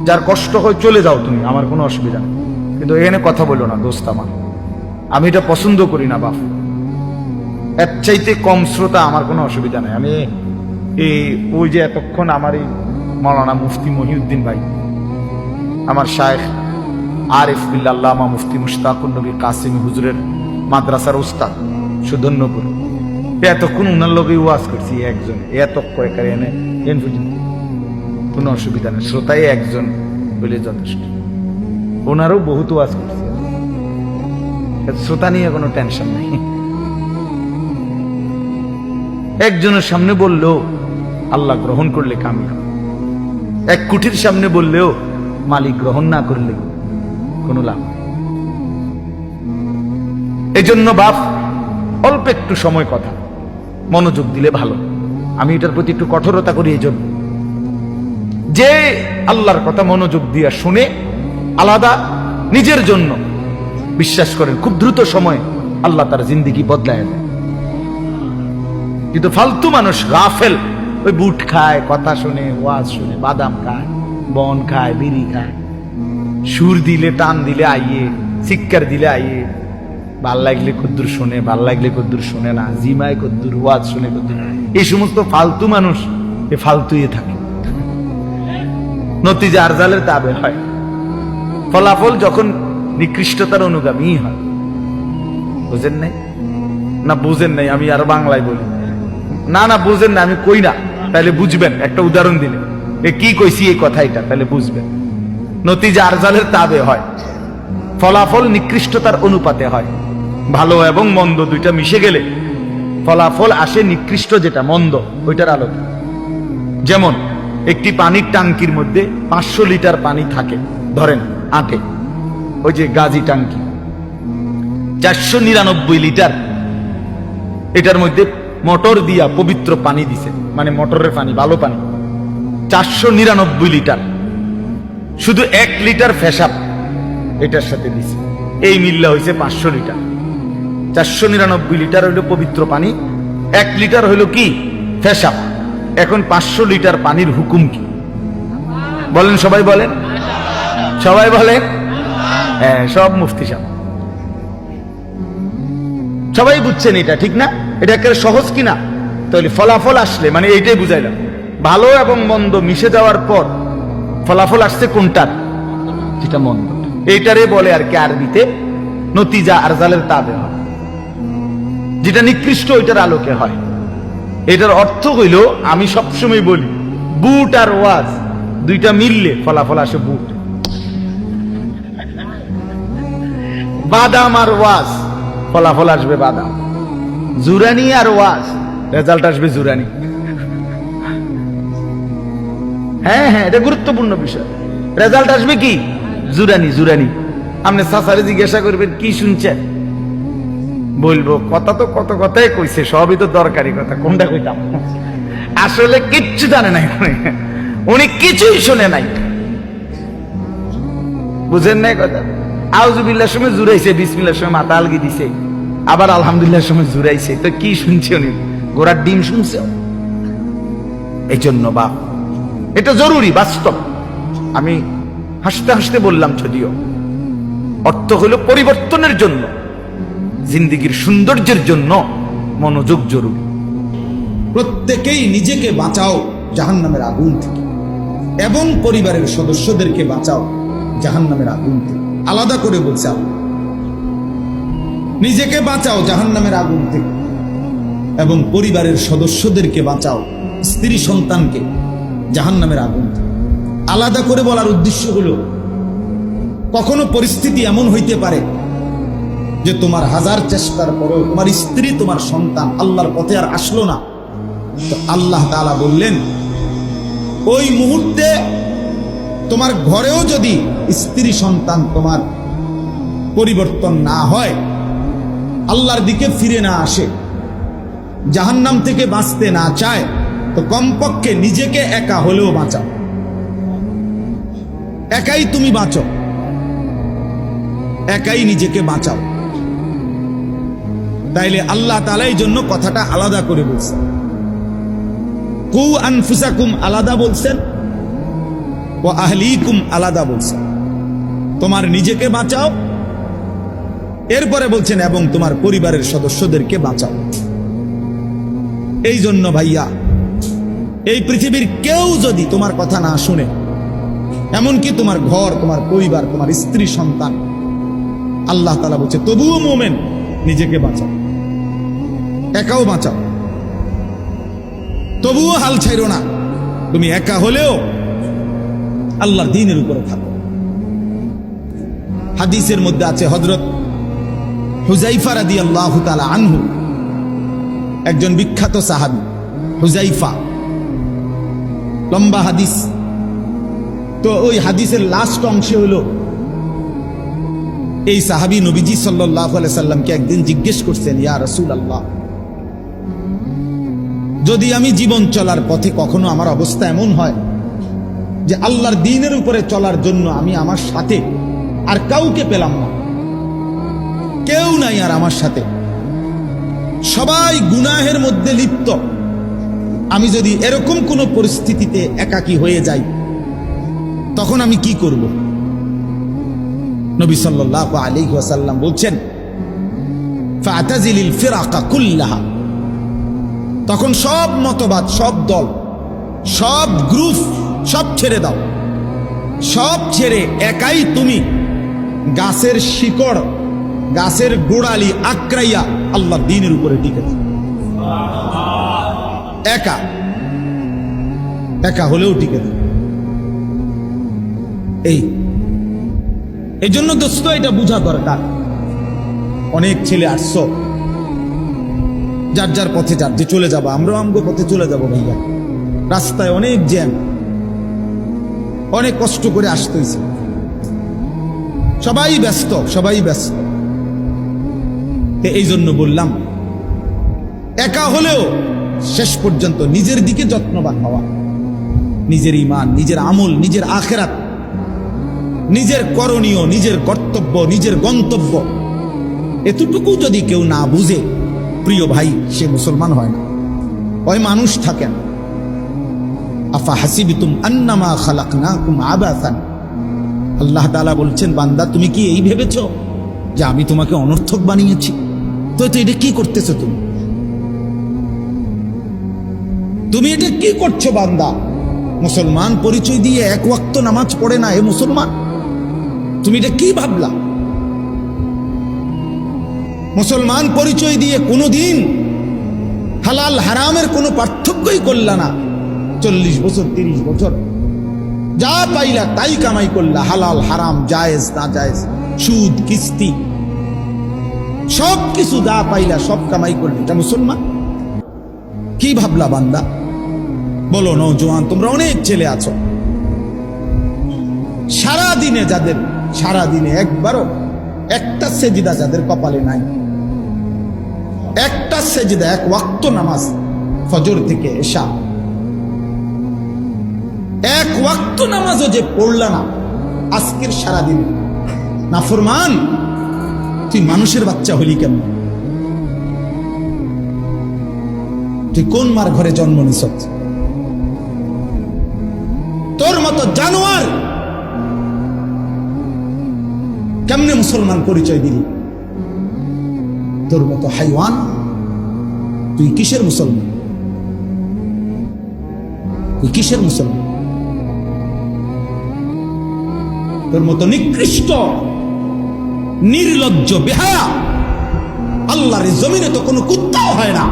যার কষ্ট হয় চলে যাও তুমি, আমার কোনো অসুবিধা নেই, কিন্তু এখানে কথা বলো না দোস্ত আমার। আমি এটা পছন্দ করি না বাপ। এর চাইতে কম শ্রোতা আমার কোনো অসুবিধা নেই। আমি ওই যে এতক্ষণ আমার এই মাওলানা মুফতি মহিউদ্দিন ভাই, আমার শায়েখ আরিফ বিল্লাহ আল্লামা মুফতি মুশতাকুন নবী কাসিমি হুজুরের মাদ্রাসার উস্তাদ সুধন্যপুর, এতক্ষণ উনার লোকে ওয়াজ করছি একজন, এত কয়েকারে এনে কোনো অসুবিধা নেই, শ্রোতাই একজন বলে যথেষ্ট। ওনারও বহুত ওয়াজ করছি, শ্রোতা নিয়ে কোনো টেনশন নেই। একজনের সামনে বললেও আল্লাহ গ্রহণ করলে কামিয়াব, 1 কোটির সামনে বললেও মালিক গ্রহণ না করলে কোনো লাভ। এজন্য বাপ, অল্প একটু সময় কথা মনোযোগ দিলে ভালো। আমি এটার প্রতি একটু কঠোরতা করি এই জন্য যে আল্লাহর কথা মনোযোগ দিয়া শুনে আলাদা নিজের জন্য, বিশ্বাস করেন খুব দ্রুত সময় আল্লাহ তার জিন্দেগি বদলায় দেয়। কিন্তু ফালতু মানুষ গাফেল, ওই বুট খায়, কথা শুনে, ওয়াজ শুনে, বাদাম খায়, বন খায়, বিড়ি খায়, সুর দিলে টান দিলে আইয়ে, শিক্ষার দিলে আইয়ে, ভাল লাগলে কদ্দুর শোনে, ভাল লাগলে কদ্দুর শোনে না, জিমায় কদ্দুর, ওয়াজ শুনে কদ্দুর। এই সমস্ত ফালতু মানুষ এ ফালতুই থাকে, নতিজা আরজালের তাবে হয়। ফলাফল যখন নিকৃষ্টতার অনুগামী হয়। বুঝেন নাই না? বুঝেন নাই? আমি আর বাংলায় বলি না, না বুঝেন না, আমি কই না, তাহলে বুঝবেন। একটা উদাহরণ দিলে এ কি কইছি এই কথাটা, তাহলে বুঝবেন। নতিজা আরজালের তাবে হয়, ফলাফল নিকৃষ্টতার অনুপাতে হয়। ভালো এবং মন্দ দুইটা মিশে গেলে ফলাফল আসে নিকৃষ্ট, যেটা মন্দ ওইটার আলোকে। যেমন একটি পানির টাঙ্কির মধ্যে 500 লিটার পানি থাকে, ধরেন আটে, ওই যে গাজী টাঙ্কি, 499 লিটার এটার মধ্যে মোটর দিয়া পবিত্র পানি দিছে, মানে মোটরের পানি, ভালো পানি 499 লিটার। শুধু 1 লিটার ফেসাব এটার সাথে দিছে, এই মিল্লা হয়েছে 500 লিটার। 499 লিটার হইল পবিত্র পানি, 1 লিটার হইল কি ফেসাব। এখন 500 লিটার পানির হুকুম কি বলেন? সবাই বলেন, সবাই বলেন। হ্যাঁ, সব মুফতি সাহেব সবাই বুঝছেন এটা, ঠিক না? এটা একেবারে সহজ কিনা? তাহলে ফলাফল আসলে মানে এইটাই বুঝাইলাম, ভালো এবং মন্দ মিশে যাওয়ার পর ফলাফল আসছে কোনটার? যেটা মন্দ। এইটারে বলে আর কি আরবিতে নতিজা আরজালের তাবে হয়, যেটা নিকৃষ্ট ওইটার আলোকে হয়। এটার অর্থ হইল, আমি সবসময় বলি, বুট আর ওয়াজ দুইটা মিললে ফলাফল আসে বুট, বাদাম আর ওয়াজ ফলাফল আসবে বাদাম, জুরানি আর ওয়াজ রেজাল্ট আসবে জুরানি। হ্যাঁ হ্যাঁ, এটা গুরুত্বপূর্ণ বিষয়। রেজাল্ট আসবে কি? জুরানি। জুরানি। আপনি সাসারে জিজ্ঞাসা করবেন কি শুনছেন, বলবো কথা তো কত কথাই কইছে, সবই তো দরকারি কথা, কোনটা কইতাম? আসলে কিচ্ছু জানে নাই উনি, কিছুই শুনে নাই, বুঝেন নাই কথা। আউযুবিল্লাহর সময় জুরাইছে, বিসমিল্লাহর সময় মাথা আলগি দিছে, আবার আলহামদুলিল্লাহর সময় জুরাইছে। তো কি শুনছে উনি? গোড়ার ডিম শুনছে। এই জন্য বাপ, এটা জরুরি, বাস্তব। আমি হাসতে হাসতে বললাম, যদিও অর্থ হলো পরিবর্তনের জন্য, জিন্দেগির সৌন্দর্যের জন্য মনোযোগ জরুরি। প্রত্যেকেই নিজেকে বাঁচাও জাহান্নামের আগুন থেকে, এবং পরিবারের সদস্যদেরকে বাঁচাও জাহান্নামের আগুন থেকে। আলাদা করে বলছে আল্লাহ, নিজেকে বাঁচাও জাহান্নামের আগুন থেকে এবং পরিবারের সদস্যদেরকে বাঁচাও, স্ত্রী সন্তানকে জাহান্নামের আগুন থেকে। আলাদা করে বলার উদ্দেশ্য হলো, কখনো পরিস্থিতি এমন হইতে পারে যে তোমার হাজার চেষ্টার পরেও তোমার স্ত্রী, তোমার সন্তান আল্লাহর পথে আর আসলো না। তো আল্লাহ তাআলা বললেন, ওই মুহূর্তে তোমার ঘরেও যদি স্ত্রী সন্তান তোমার পরিবর্তন না হয়, আল্লাহর দিকে ফিরে না আসে, জাহান্নাম থেকে বাঁচতে না চায়, তো কমপক্ষে নিজেকে একা হলেও বাঁচাও। একাই তুমি বাঁচো, একাই নিজেকে বাঁচাও। তাইলে আল্লাহ তাআলা এই জন্য কথাটা আলাদা করে বলছেন। কু আনফুসাকুম আলাদা বলছেন, ও আহলিকুম আলাদা বলছেন। তোমার নিজেকে বাঁচাও, এরপরে বলছেন এবং তোমার পরিবারের সদস্যদেরকে বাঁচাও। এই জন্য ভাইয়া, এই পৃথিবীর কেউ যদি তোমার কথা না শুনে, এমনকি তোমার ঘর, তোমার পরিবার, তোমার স্ত্রী সন্তান, আল্লাহ তাআলা বলছে তবুও মোমেন নিজেকে বাঁচাও, একাও বাঁচাও, তবুও হাল ছাইরো না। তুমি একা হলেও আল্লাহর দ্বীনের উপরে থাকো। হাদিসের মধ্যে আছে, হযরত হুযায়ফা রাদিয়াল্লাহু তাআলা আনহু, একজন বিখ্যাত সাহাবী হুযায়ফা, লম্বা হাদিস। তো ওই হাদিসের লাস্ট অংশে হলো, এই সাহাবী নবীজি সাল্লাল্লাহু আলাইহি সাল্লামকে একদিন জিজ্ঞেস করছেন, ইয়া রাসূলুল্লাহ, যদি আমি জীবন চলার পথে কখনো আমার অবস্থা এমন হয় যে আল্লাহর দ্বীনের উপরে চলার জন্য আমি আমার সাথে আর কাউকে পেলাম না, কেউ নাই আর আমার সাথে, সবাই গুনাহের মধ্যে লিপ্ত, আমি যদি এরকম কোন পরিস্থিতিতে একাকী হয়ে যাই, তখন আমি কি করব? নবী সাল্লাল্লাহু আলাইহি ওয়াসাল্লাম বলছেন, ফাতাজিলিল ফিরাকা কুল্লাহা, তখন সব মতবাদ, সব দল, সব গ্রুপ সব ছেড়ে দাও, সব ছেড়ে একাই তুমি গাছের শিকড়, গাছের গোড়ালি আঁকড়াইয়া আল্লাহর দ্বীনের উপরে টিকে থাকো। একা একা হলেও টিকে থাকো। এই জন্য দোস্ত এটা বোঝা দরকার। অনেক ছেলে আসছো, যার যার পথে যার যে চলে যাবো, আমরাও আমগো পথে চলে যাব ভাইয়া। রাস্তায় অনেক জ্যাম, অনেক কষ্ট করে আসতে হয়েছে, সবাই ব্যস্ত, সবাই ব্যস্ত। এই জন্য বললাম একা হলেও শেষ পর্যন্ত নিজের দিকে যত্নবান হওয়া, নিজের ঈমান, নিজের আমল, নিজের আখিরাত, নিজের করণীয়, নিজের কর্তব্য, নিজের গন্তব্য, এতটুকু যদি কেউ না বুঝে, প্রিয় ভাই, সে মুসলমান হয় না, ওই মানুষ থাকেন। আফা হাসিবিতুম আন্নামা খালাকনাকুম আবাসান, আল্লাহ তাআলা বলছেন, বান্দা তুমি কি এই ভেবেছো যে আমি তোমাকে অনর্থক বানিয়েছি? তো এটা কি করতেছো তুমি এটা কি করছো বান্দা? মুসলমান পরিচয় দিয়ে এক ওয়াক্ত নামাজ পড়ে না এ মুসলমান, তুমি এটা কি ভাবলা? মুসলমান পরিচয় দিয়ে কোনোদিন হালাল হারামের কোনো পার্থক্যই করলা না। 40 বছর 30 বছর যা পাইলা তাই কামাই করলা, হালাল হারাম, জায়েজ না জায়েজ, সুদ কিস্তি, সব কিছু যা পাইলা সব কামাই করলে, এটা মুসলমান? কি ভাবলা বান্দা? বলো নওজোয়ান, তোমরা অনেক ছেলে আছো, সারাদিনে যাদের, সারাদিনে একবারও একটা সেজদা যাদের কপালে নাই, একটা সেজদা, এক ওয়াক্ত নামাজ ফজর থেকে এশা, এক ওয়াক্ত নামাজও যে পড়লা না আজকের সারাদিনে, নাফরমান, তুই মানুষের বাচ্চা হলি কেমন? তুই কোন মার ঘরে জন্ম নিস? তোর মতো জানোয়ার কেমনে মুসলমান পরিচয় দিলি? তোর মতো হাইওয়ান, তুই কিসের মুসলমান? তুই কিসের মুসলমান? তোর মতো নিকৃষ্ট, নির্লজ্জ, বেহায়া আল্লাহর জমিনে তো কোনো কুত্তাও হয় না,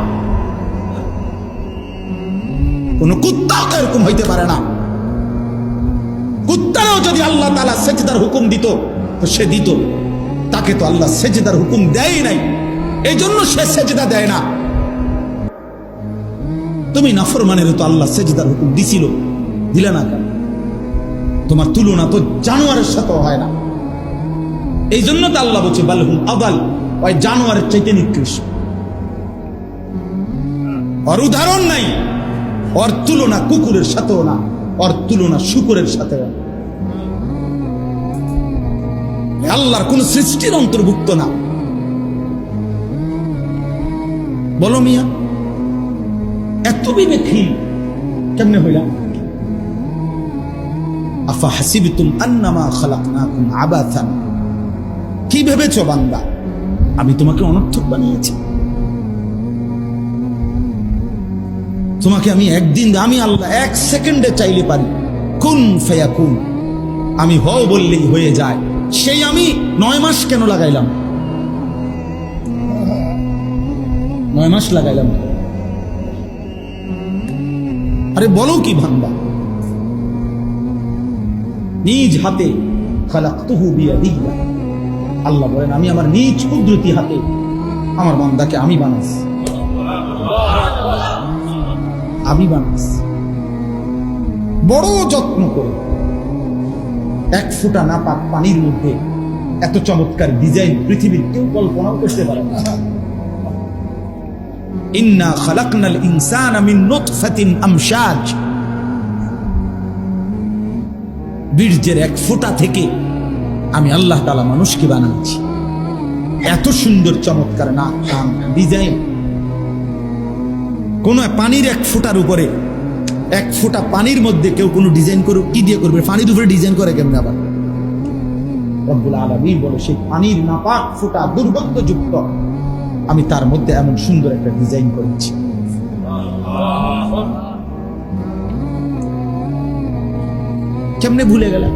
কোন কুত্তাও এরকম হইতে পারে না। কুত্তারাও যদি আল্লাহ তাআলা সেজদার হুকুম দিত তো সে দিত, তাকে তো আল্লাহ সেজদার হুকুম দেয় নাই, এই জন্য সে সেজদা দেয় না। তুমি নাফরমানের তো আল্লাহ সেজদার হুকুম দিছিল, দিলে না কেন? তোমার তুলনা তো জানোয়ারের সাথে হয় না, এই জন্য তো আল্লাহ বলছে বালহুম আদাল, ওই জানোয়ারের চাইতে নিকৃষ্ট। ওর উদাহরণ নাই, ওর তুলনা কুকুরের সাথেও না, ওর তুলনা শুকরের সাথেও না। আল্লাহর কোন সৃষ্টির অন্তর্ভুক্ত না। বলো মিয়া, এত বিবেকহীন কেমনে হইলাম? আফা হাসিবতুম আন্নামা খালাকনাকুম আবাসান, কি ভেবেছো বান্দা আমি তোমাকে অনর্থক বানিয়েছি? তোমাকে আমি একদিন, আমি আল্লাহ 1 সেকেন্ডে চাইলে পারি, কুন ফায়াকুন, আমি হও বললেই হয়ে যায়। সেই আমি 9 মাস কেন লাগাইলাম? 9 মাস লাগাইলাম। আরে বলো কি বান্দা? নিজ হাতে খালাকতুহু বিয়াদিয়া, আল্লাহ বলেন আমি আমার নিজ কুদরতি হাতে আমার বান্দাকে আমি বানাইছি, আমি বানাইছি বড় যত্ন করে। 1 ফোঁটা নাপাক পানির মধ্যে এত চমৎকার ডিজাইন পৃথিবীর কেউ কল্পনাও করতে পারে না। ইন্না খালাকনাল ইনসানা মিন নুতফাতিন আমশাজ, বীর্যের 1 ফোঁটা থেকে আমি আল্লাহ তাআলা মানুষকে বানাচ্ছি। এত সুন্দর চমৎকার নাক কান ডিজাইন। কোন পানির 1 ফোঁটার উপরে, 1 ফোঁটা পানির মধ্যে কেউ কোনো ডিজাইন করে কি দিয়ে করবে? পানির উপরে ডিজাইন করে কেমনে? আবার রব্বুল আলামিন বলে সেই পানির নাপাক ফোঁটা দুর্গন্ধযুক্ত আমি তার মধ্যে এমন সুন্দর একটা ডিজাইন করেছি। কেমনে ভুলে গেলাম?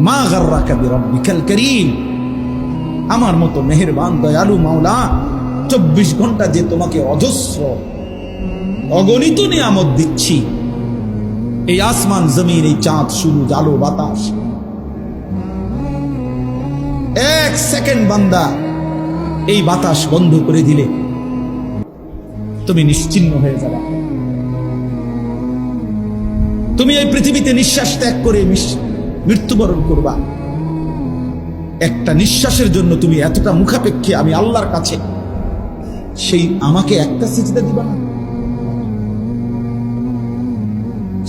মা গাররাকা বিরাব্বিকাল কারীম, আমার মতো মেহেরবান দয়ালু মাওলা 24 ঘন্টা যে তোমাকে অজস্র অগণিত নিয়ামত দিচ্ছি, এই আসমান জমিন, এই চাঁদ সূর্য আলো বাতাস, এক সেকেন্ড বান্দা এই বাতাস বন্ধ করে দিলে তুমি নিশ্চিহ্ন হয়ে যাবে। তুমি এই পৃথিবীতে নিঃশ্বাস ত্যাগ করে মৃত্যুবরণ করবা। একটা নিঃশ্বাসের জন্য তুমি এতটা মুখাপেক্ষী আমি আল্লাহর কাছে, সেই আমাকে একটা সিজদা দিবা না?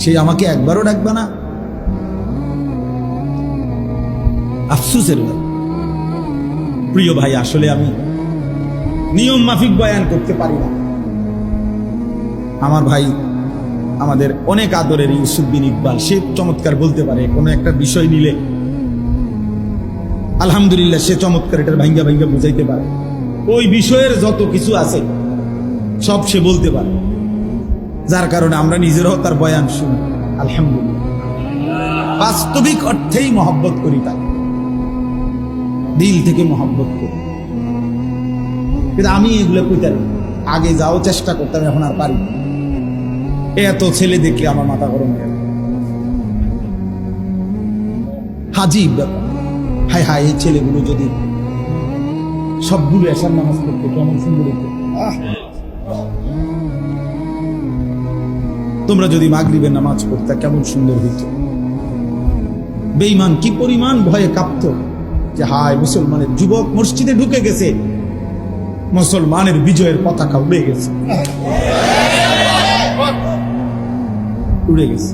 সেই আমাকে একবারও ডাকবা না? আফসোসের ব্যাপার। প্রিয় ভাই, আসলে আমি নিয়ম মাফিক বয়ান করতে পারি না। আমার ভাই, আমাদের অনেক আদরের ইউসুফ বিন ইকবাল, সে চমৎকার বলতে পারে। কোনো একটা বিষয় নিলে আলহামদুলিল্লাহ সে চমৎকার এটার ভাঙ্গা ভাঙ্গা বুঝাইতে পারে। ওই বিষয়ের যত কিছু আছে সব সে বলতে পারে, যার কারণে আমরা নিজেরাও তার বয়ান শুনি। আলহামদুলিল্লাহ, বাস্তবিক অর্থেই মহব্বত করি, তাই দিল থেকে মহব্বত করি। কিন্তু আমি এগুলো কইতে আগে যাও চেষ্টা করতাম, এখন আর পারি না। এত ছেলে দেখলে আমার মাথা গরম হয়ে গেল। হাজিব ব্যাপার। হায় হায়, এই ছেলেগুলো যদি সবগুলো এশার নামাজ পড়তে কেমন সুন্দর হতো। তোমরা যদি মাগরিবের নামাজ পড়তে কেমন সুন্দর হইতো। বেঈমান কি পরিমাণ ভয়ে কাঁপতো যে হায়, মুসলমানের যুবক মসজিদে ঢুকে গেছে, মুসলমানের বিজয়ের পতাকা উড়ে গেছে, উড়ে গেছে।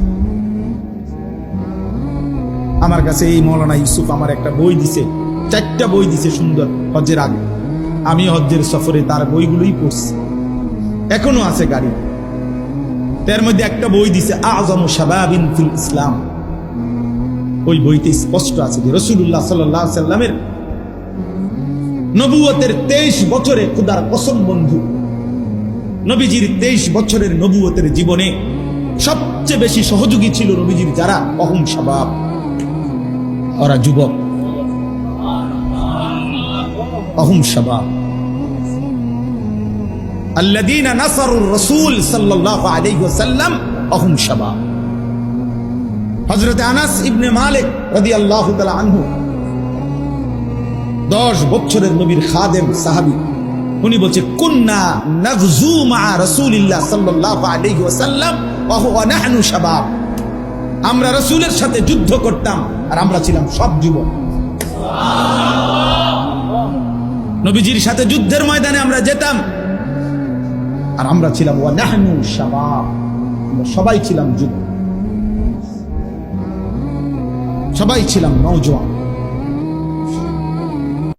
আমার কাছে এই মৌলানা ইউসুফ আমার একটা বই দিছে, 4টা বই দিছে সুন্দর, হজ্জের আগে। আমি হজ্জের সফরে তার বইগুলোই পড়ছি, এখনো আছে গাড়ি। তার মধ্যে একটা বই দিছে আযমু শাবাবিন ফিল ইসলাম। ওই বইতে স্পষ্ট আছে যে রাসূলুল্লাহ সাল্লাল্লাহু আলাইহি সাল্লামের নবুয়তের 23 বছরে, খোদার কসম বন্ধু, নবীজির 23 বছরের নবুয়তের জীবনে সবচেয়ে বেশি সহযোগী ছিল নবীজির যারা, অহুম শাবাব, ওরা যুবক, অহুম শাবাব আল্লাযীনা নাসারুর রাসূল সাল্লাল্লাহু আলাইহি ওয়াসাল্লাম, অহুম শাবাব। হযরত আনাস ইবনে মালিক রাদিয়াল্লাহু তাআলা আনহু 10 বছরের নবীর খাদেম সাহাবী, উনি বলছে কুন্না নাগজু মা রাসূলিল্লাহ সাল্লাল্লাহু আলাইহি ওয়াসাল্লাম ওয়া হুয়া নাহনু শাবাব। আমরা রাসূলের সাথে যুদ্ধ করতাম আর আমরা ছিলাম সব যুবক। নবীজির সাথে যুদ্ধের ময়দানে আমরা যেতাম আর আমরা ছিলাম ওয়া নাহনু শাবাব, আমরা সবাই ছিলাম যুবক, সবাই ছিলাম নওজোয়ান।